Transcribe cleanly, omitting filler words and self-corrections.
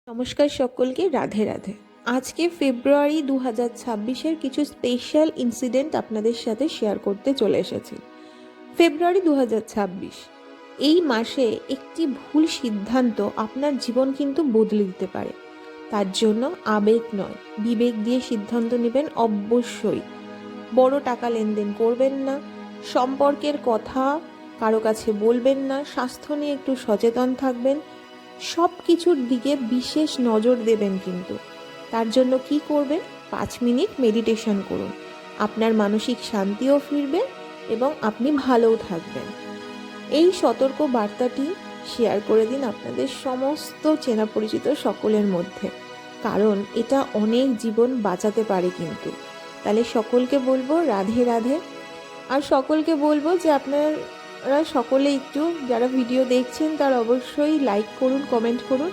নমস্কার সকলকে, রাধে রাধে। আজকে ফেব্রুয়ারি 2026-এর কিছু স্পেশাল ইনসিডেন্ট আপনাদের সাথে শেয়ার করতে চলে এসেছি। ফেব্রুয়ারি 2026 এই মাসে একটি ভুল সিদ্ধান্ত আপনার জীবন কিন্তু বদলে দিতে পারে। তার জন্য আবেগ নয়, বিবেক দিয়ে সিদ্ধান্ত নেবেন অবশ্যই। বড় টাকা লেনদেন করবেন না, সম্পর্কের কথা কারো কাছে বলবেন না, স্বাস্থ্য নিয়ে একটু সচেতন থাকবেন, সব কিছুর দিকে বিশেষ নজর দেবেন। কিন্তু তার জন্য কি করবেন? 5 মিনিট মেডিটেশন করুন। আপনার মানসিক শান্তিও ফিরবে এবং আপনি ভালোও থাকবেন। এই সতর্ক বার্তাটি শেয়ার করে দিন আপনাদের সমস্ত চেনা পরিচিত সকলের মধ্যে, কারণ এটা অনেক জীবন বাঁচাতে পারে কিন্তু। তাহলে সকলকে বলবো রাধে রাধে। আর সকলকে বলবো যে আপনারা সকলে একটু, যারা ভিডিও দেখছেন তারা অবশ্যই লাইক করুন, কমেন্ট করুন